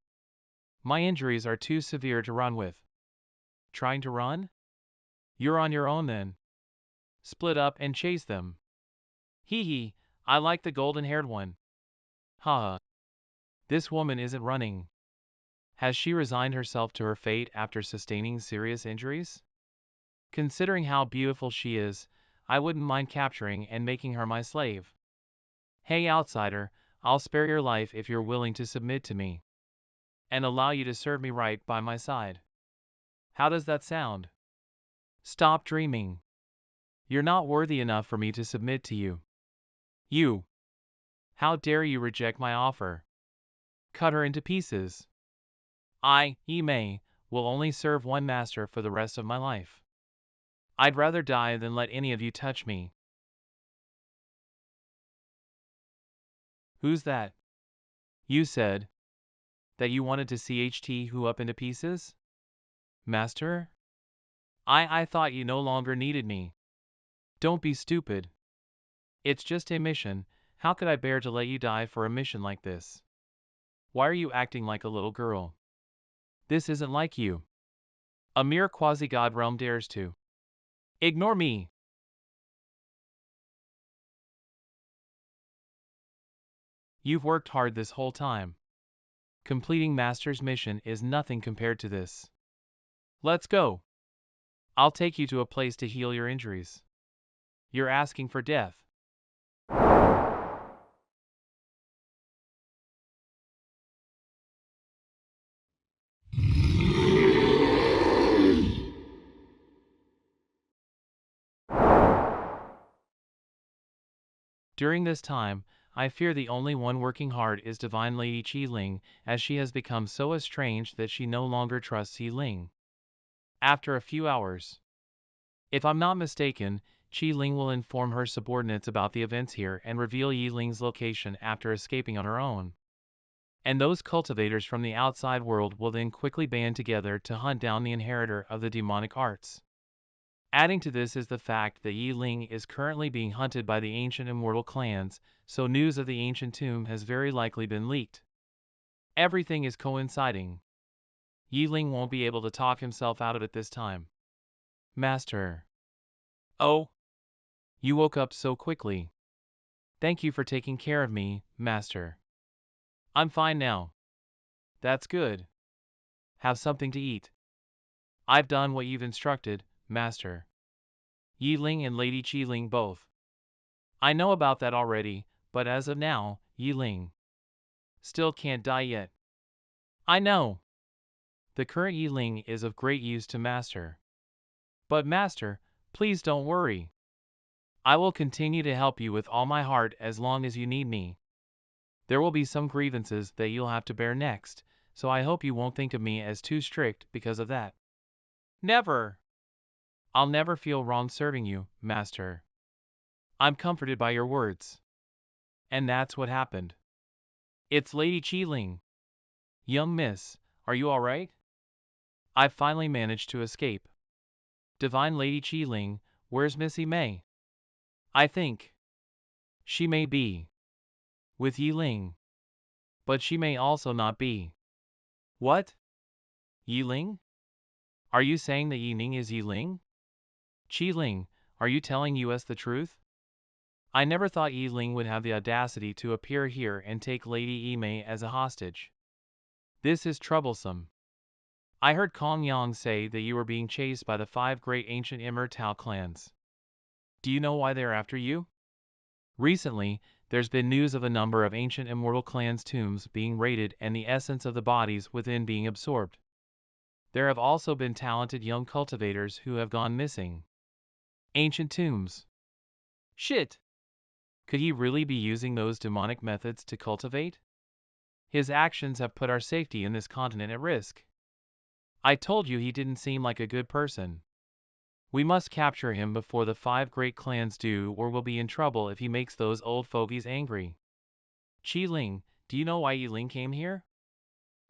My injuries are too severe to run with. Trying to run? You're on your own then. Split up and chase them. Hee hee, I like the golden-haired one. Ha. This woman isn't running. Has she resigned herself to her fate after sustaining serious injuries? Considering how beautiful she is, I wouldn't mind capturing and making her my slave. Hey outsider, I'll spare your life if you're willing to submit to me. And allow you to serve me right by my side. How does that sound? Stop dreaming. You're not worthy enough for me to submit to you. You. How dare you reject my offer? Cut her into pieces. I, Yi Mei, will only serve one master for the rest of my life. I'd rather die than let any of you touch me. Who's that? You said that you wanted to CHT who up into pieces? Master? I thought you no longer needed me. Don't be stupid. It's just a mission. How could I bear to let you die for a mission like this? Why are you acting like a little girl? This isn't like you. A mere quasi-god realm dares to ignore me. You've worked hard this whole time. Completing Master's mission is nothing compared to this. Let's go. I'll take you to a place to heal your injuries. You're asking for death. During this time, I fear the only one working hard is Divine Lady Qi Ling, as she has become so estranged that she no longer trusts Yi Ling. After a few hours, if I'm not mistaken, Qi Ling will inform her subordinates about the events here and reveal Yi Ling's location after escaping on her own. And those cultivators from the outside world will then quickly band together to hunt down the inheritor of the demonic arts. Adding to this is the fact that Yi Ling is currently being hunted by the ancient immortal clans, so news of the ancient tomb has very likely been leaked. Everything is coinciding. Yi Ling won't be able to talk himself out of it this time. Master. Oh. You woke up so quickly. Thank you for taking care of me, Master. I'm fine now. That's good. Have something to eat. I've done what you've instructed, Master. Yi Ling and Lady Qi Ling both. I know about that already, but as of now, Yi Ling still can't die yet. I know. The current Yi Ling is of great use to Master. But Master, please don't worry. I will continue to help you with all my heart as long as you need me. There will be some grievances that you'll have to bear next, so I hope you won't think of me as too strict because of that. Never! I'll never feel wrong serving you, Master. I'm comforted by your words. And that's what happened. It's Lady Qiling. Young miss, are you alright? I've finally managed to escape. Divine Lady Qiling, where's Missy May? I think she may be with Yi Ling, but she may also not be. What? Yi Ling? Are you saying that Yi Ning is Yi Ling? Qiling, are you telling us the truth? I never thought Yi Ling would have the audacity to appear here and take Lady Yi Mei as a hostage. This is troublesome. I heard Kong Yang say that you were being chased by the 5 great ancient immortal clans. Do you know why they're after you? Recently, there's been news of a number of ancient immortal clans' tombs being raided and the essence of the bodies within being absorbed. There have also been talented young cultivators who have gone missing. Ancient tombs. Shit! Could he really be using those demonic methods to cultivate? His actions have put our safety in this continent at risk. I told you he didn't seem like a good person. We must capture him before the 5 great clans do, or we'll be in trouble if he makes those old fogies angry. Qiling, do you know why Yi Ling came here?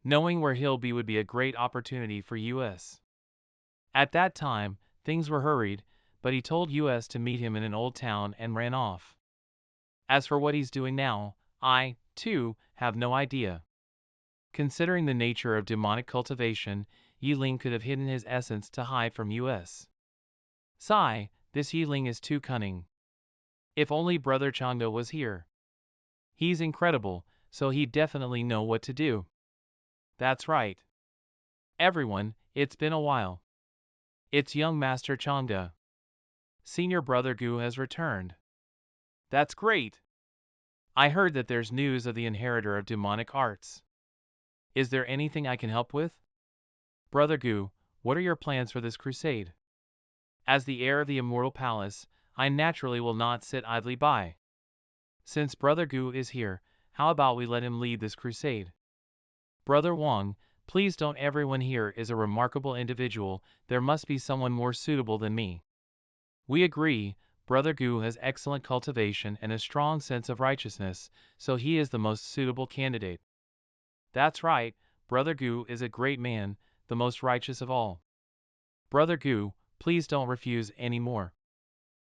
Knowing where he'll be would be a great opportunity for us. At that time, things were hurried, but he told us to meet him in an old town and ran off. As for what he's doing now, I, too, have no idea. Considering the nature of demonic cultivation, Yi Ling could have hidden his essence to hide from us. Sigh, this Yi Ling is too cunning. If only Brother CHANGGE was here. He's incredible, so he'd definitely know what to do. That's right. Everyone, it's been a while. It's young Master CHANGGE. Senior Brother Gu has returned. That's great. I heard that there's news of the inheritor of demonic arts. Is there anything I can help with? Brother Gu, what are your plans for this crusade? As the heir of the Immortal Palace, I naturally will not sit idly by. Since Brother Gu is here, how about we let him lead this crusade? Brother Wang, please don't. Everyone here is a remarkable individual, there must be someone more suitable than me. We agree, Brother Gu has excellent cultivation and a strong sense of righteousness, so he is the most suitable candidate. That's right, Brother Gu is a great man, the most righteous of all. Brother Gu, please don't refuse any more.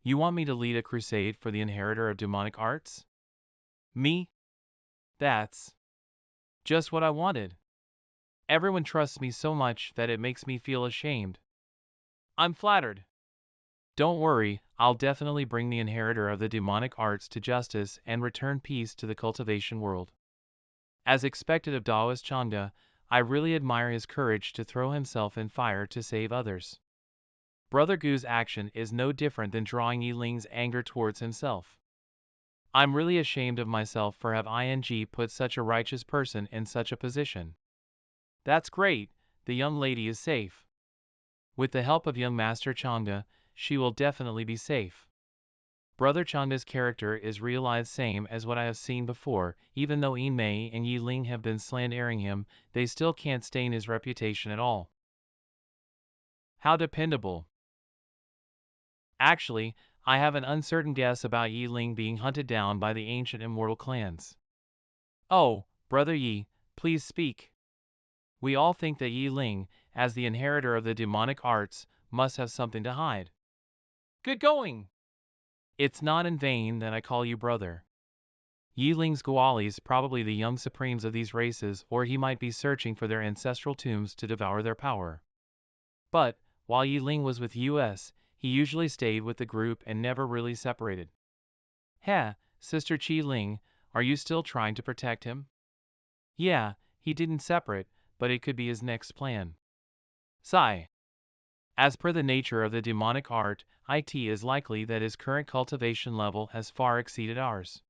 You want me to lead a crusade for the inheritor of demonic arts? Me? That's just what I wanted. Everyone trusts me so much that it makes me feel ashamed. I'm flattered. Don't worry, I'll definitely bring the inheritor of the demonic arts to justice and return peace to the cultivation world. As expected of Taoist CHANGGE, I really admire his courage to throw himself in fire to save others. Brother Gu's action is no different than drawing Yi Ling's anger towards himself. I'm really ashamed of myself for having put such a righteous person in such a position. That's great, the young lady is safe. With the help of young Master CHANGGE, she will definitely be safe. Brother CHANGGE's character is realized same as what I have seen before. Even though Yi Mei and Yi Ling have been slandering him, they still can't stain his reputation at all. How dependable. Actually, I have an uncertain guess about Yi Ling being hunted down by the ancient immortal clans. Oh, Brother Yi, please speak. We all think that Yi Ling, as the inheritor of the demonic arts, must have something to hide. Good going! It's not in vain that I call you brother. Yi Ling's Gualis probably the young supremes of these races, or he might be searching for their ancestral tombs to devour their power. But, while Yi Ling was with us, he usually stayed with the group and never really separated. Heh, Sister Qiling, are you still trying to protect him? Yeah, he didn't separate, but it could be his next plan. Sigh. As per the nature of the demonic art, it is likely that his current cultivation level has far exceeded ours.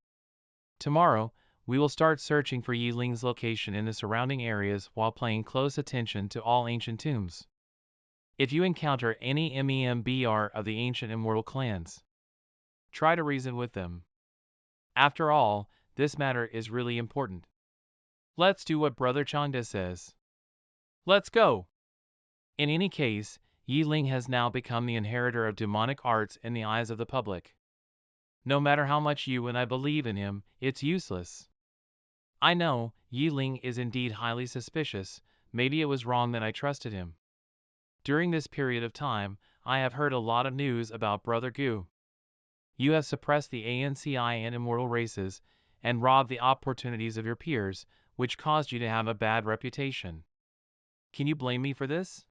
Tomorrow, we will start searching for Yi Ling's location in the surrounding areas while paying close attention to all ancient tombs. If you encounter any membr of the ancient immortal clans, try to reason with them. After all, this matter is really important. Let's do what Brother Changge says. Let's go! In any case, Yi Ling has now become the inheritor of demonic arts in the eyes of the public. No matter how much you and I believe in him, it's useless. I know, Yi Ling is indeed highly suspicious. Maybe it was wrong that I trusted him. During this period of time, I have heard a lot of news about Brother Gu. You have suppressed the ANCI and immortal races, and robbed the opportunities of your peers, which caused you to have a bad reputation. Can you blame me for this?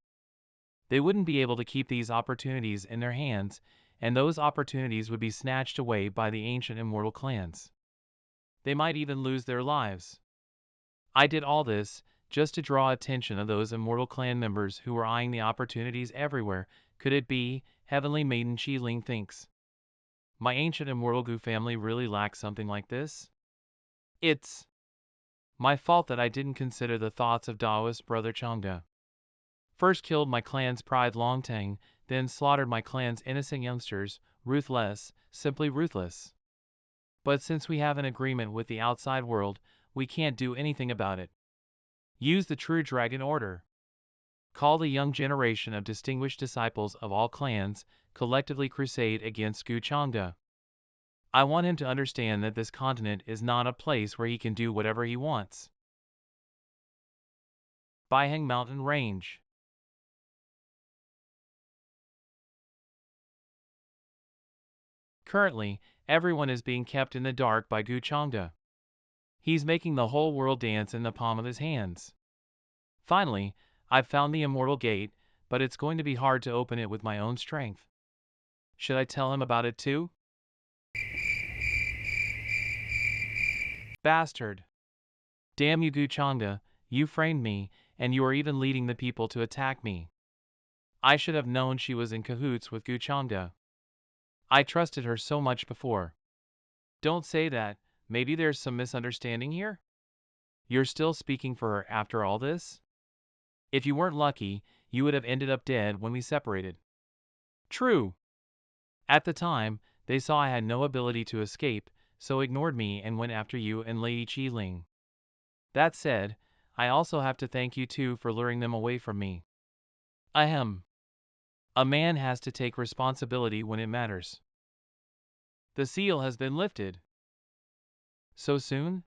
They wouldn't be able to keep these opportunities in their hands, and those opportunities would be snatched away by the ancient immortal clans. They might even lose their lives. I did all this just to draw attention of those immortal clan members who were eyeing the opportunities everywhere. Could it be, Heavenly Maiden Qi Ling thinks, my ancient immortal Gu family really lacks something like this? It's my fault that I didn't consider the thoughts of Taoist Brother Changge. First killed my clan's pride Longtang, then slaughtered my clan's innocent youngsters, ruthless, simply ruthless. But since we have an agreement with the outside world, we can't do anything about it. Use the true dragon order. Call the young generation of distinguished disciples of all clans, collectively crusade against Gu Changge. I want him to understand that this continent is not a place where he can do whatever he wants. Baiheng Mountain Range. Currently, everyone is being kept in the dark by Gu Changge. He's making the whole world dance in the palm of his hands. Finally, I've found the immortal gate, but it's going to be hard to open it with my own strength. Should I tell him about it too? Bastard! Damn you, Gu Changge, you framed me, and you are even leading the people to attack me. I should have known she was in cahoots with Gu Changge. I trusted her so much before. Don't say that, maybe there's some misunderstanding here? You're still speaking for her after all this? If you weren't lucky, you would have ended up dead when we separated. True. At the time, they saw I had no ability to escape, so ignored me and went after you and Lady Qi Ling. That said, I also have to thank you too for luring them away from me. Ahem. A man has to take responsibility when it matters. The seal has been lifted. So soon?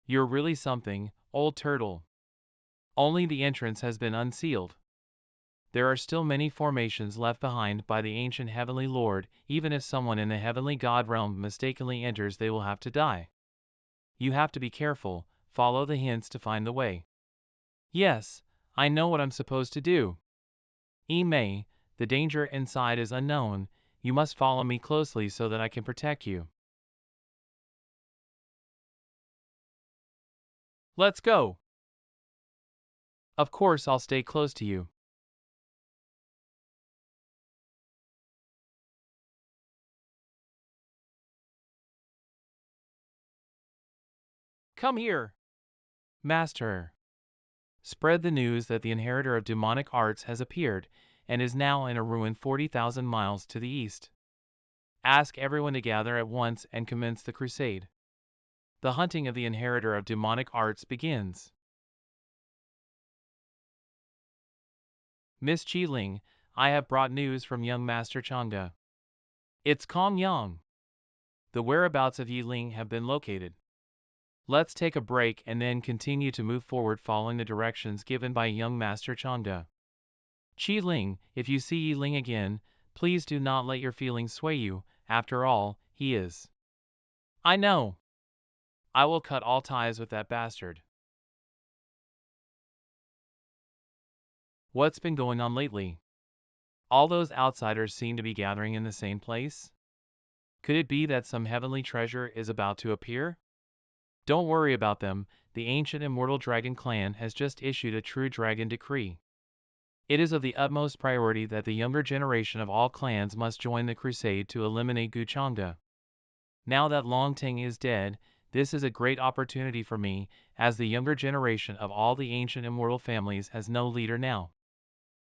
You're really something, old turtle. Only the entrance has been unsealed. There are still many formations left behind by the ancient heavenly lord. Even if someone in the heavenly god realm mistakenly enters, they will have to die. You have to be careful, follow the hints to find the way. Yes, I know what I'm supposed to do. Mei, the danger inside is unknown. You must follow me closely so that I can protect you. Let's go. Of course I'll stay close to you. Come here, Master. Spread the news that the inheritor of demonic arts has appeared, and is now in a ruin 40,000 miles to the east. Ask everyone to gather at once and commence the crusade. The hunting of the inheritor of demonic arts begins. Miss Qi Ling, I have brought news from young Master Changge. It's Kong Yang. The whereabouts of Yi Ling have been located. Let's take a break and then continue to move forward following the directions given by young Master Changge. Qi Ling, if you see Yi Ling again, please do not let your feelings sway you. After all, he is. I know. I will cut all ties with that bastard. What's been going on lately? All those outsiders seem to be gathering in the same place. Could it be that some heavenly treasure is about to appear? Don't worry about them, the ancient immortal dragon clan has just issued a true dragon decree. It is of the utmost priority that the younger generation of all clans must join the crusade to eliminate Gu Changge. Now that Longtang is dead, this is a great opportunity for me, as the younger generation of all the ancient immortal families has no leader now.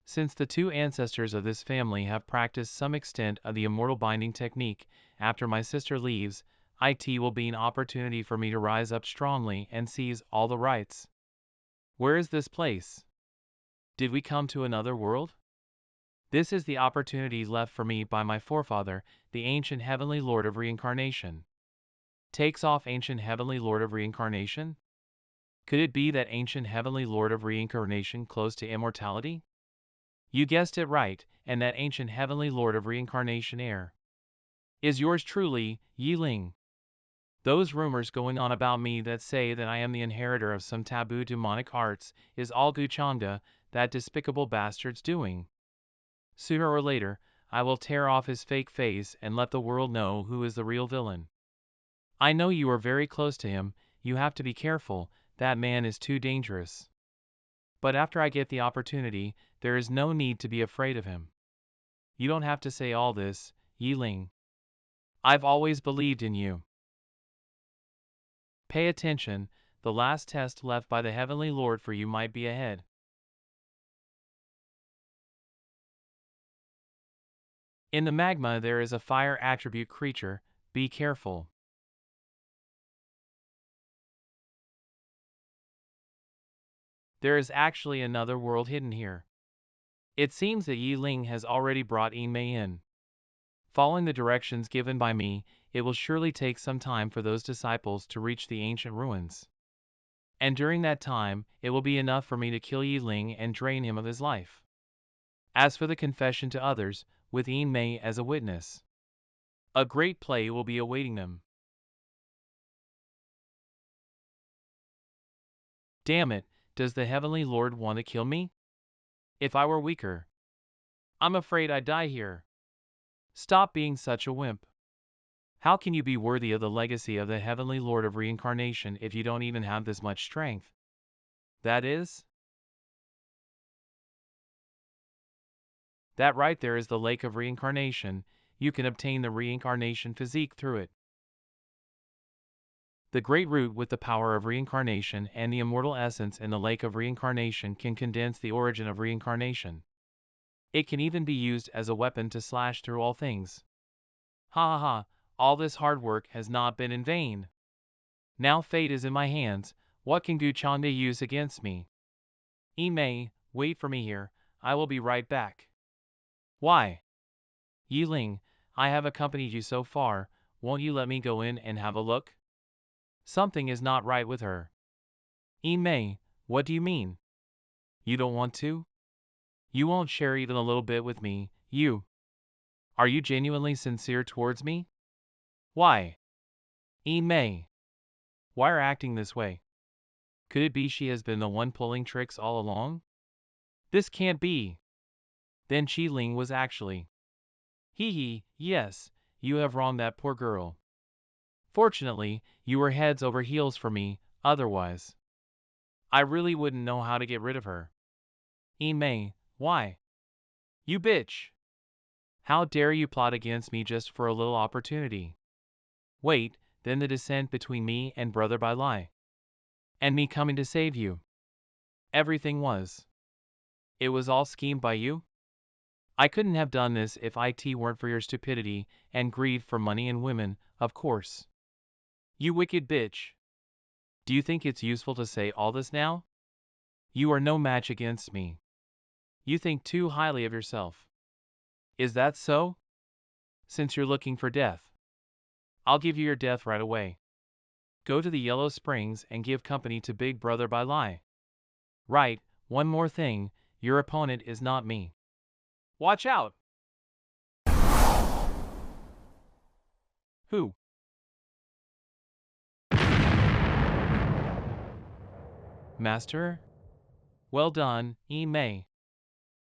Since the two ancestors of this family have practiced some extent of the immortal binding technique, after my sister leaves, it will be an opportunity for me to rise up strongly and seize all the rights. Where is this place? Did we come to another world? This is the opportunity left for me by my forefather, the ancient heavenly lord of reincarnation. Takes off ancient heavenly lord of reincarnation? Could it be that ancient heavenly lord of reincarnation close to immortality? You guessed it right, and that ancient heavenly lord of reincarnation heir is yours truly, Yi Ling. Those rumors going on about me that say that I am the inheritor of some taboo demonic arts is all Gu CHANGGE, that despicable bastard's doing. Sooner or later, I will tear off his fake face and let the world know who is the real villain. I know you are very close to him, you have to be careful, that man is too dangerous. But after I get the opportunity, there is no need to be afraid of him. You don't have to say all this, Yi Ling. I've always believed in you. Pay attention, the last test left by the Heavenly Lord for you might be ahead. In the magma there is a fire attribute creature, be careful. There is actually another world hidden here. It seems that Yi Ling has already brought Yin Mei in. Following the directions given by me, it will surely take some time for those disciples to reach the ancient ruins. And during that time, it will be enough for me to kill Yi Ling and drain him of his life. As for the confession to others, with Yin Mei as a witness, a great play will be awaiting them. Damn it, does the Heavenly Lord want to kill me? If I were weaker, I'm afraid I'd die here. Stop being such a wimp. How can you be worthy of the legacy of the Heavenly Lord of Reincarnation if you don't even have this much strength? That right there is the Lake of Reincarnation. You can obtain the reincarnation physique through it. The great root with the power of reincarnation and the immortal essence in the Lake of Reincarnation can condense the origin of reincarnation. It can even be used as a weapon to slash through all things. Ha ha ha, all this hard work has not been in vain. Now fate is in my hands, what can Gu CHANGGE use against me? Yin Mei, wait for me here, I will be right back. Why? Yi Ling, I have accompanied you so far, won't you let me go in and have a look? Something is not right with her. Yin Mei, what do you mean? You don't want to? You won't share even a little bit with me, you? Are you genuinely sincere towards me? Why? Yin Mei, why are acting this way? Could it be she has been the one pulling tricks all along? This can't be. Then Qi Ling was actually. Hee, yes, you have wronged that poor girl. Fortunately, you were heads over heels for me, otherwise I really wouldn't know how to get rid of her. Yin Mei, why? You bitch! How dare you plot against me just for a little opportunity? Wait, then the descent between me and Brother Bai Lai. And me coming to save you. Everything was. It was all schemed by you? I couldn't have done this if it weren't for your stupidity and greed for money and women, of course. You wicked bitch. Do you think it's useful to say all this now? You are no match against me. You think too highly of yourself. Is that so? Since you're looking for death, I'll give you your death right away. Go to the Yellow Springs and give company to Big Brother Bai Lai. Right, one more thing, your opponent is not me. Watch out! Who? Master? Well done, Yin Mei.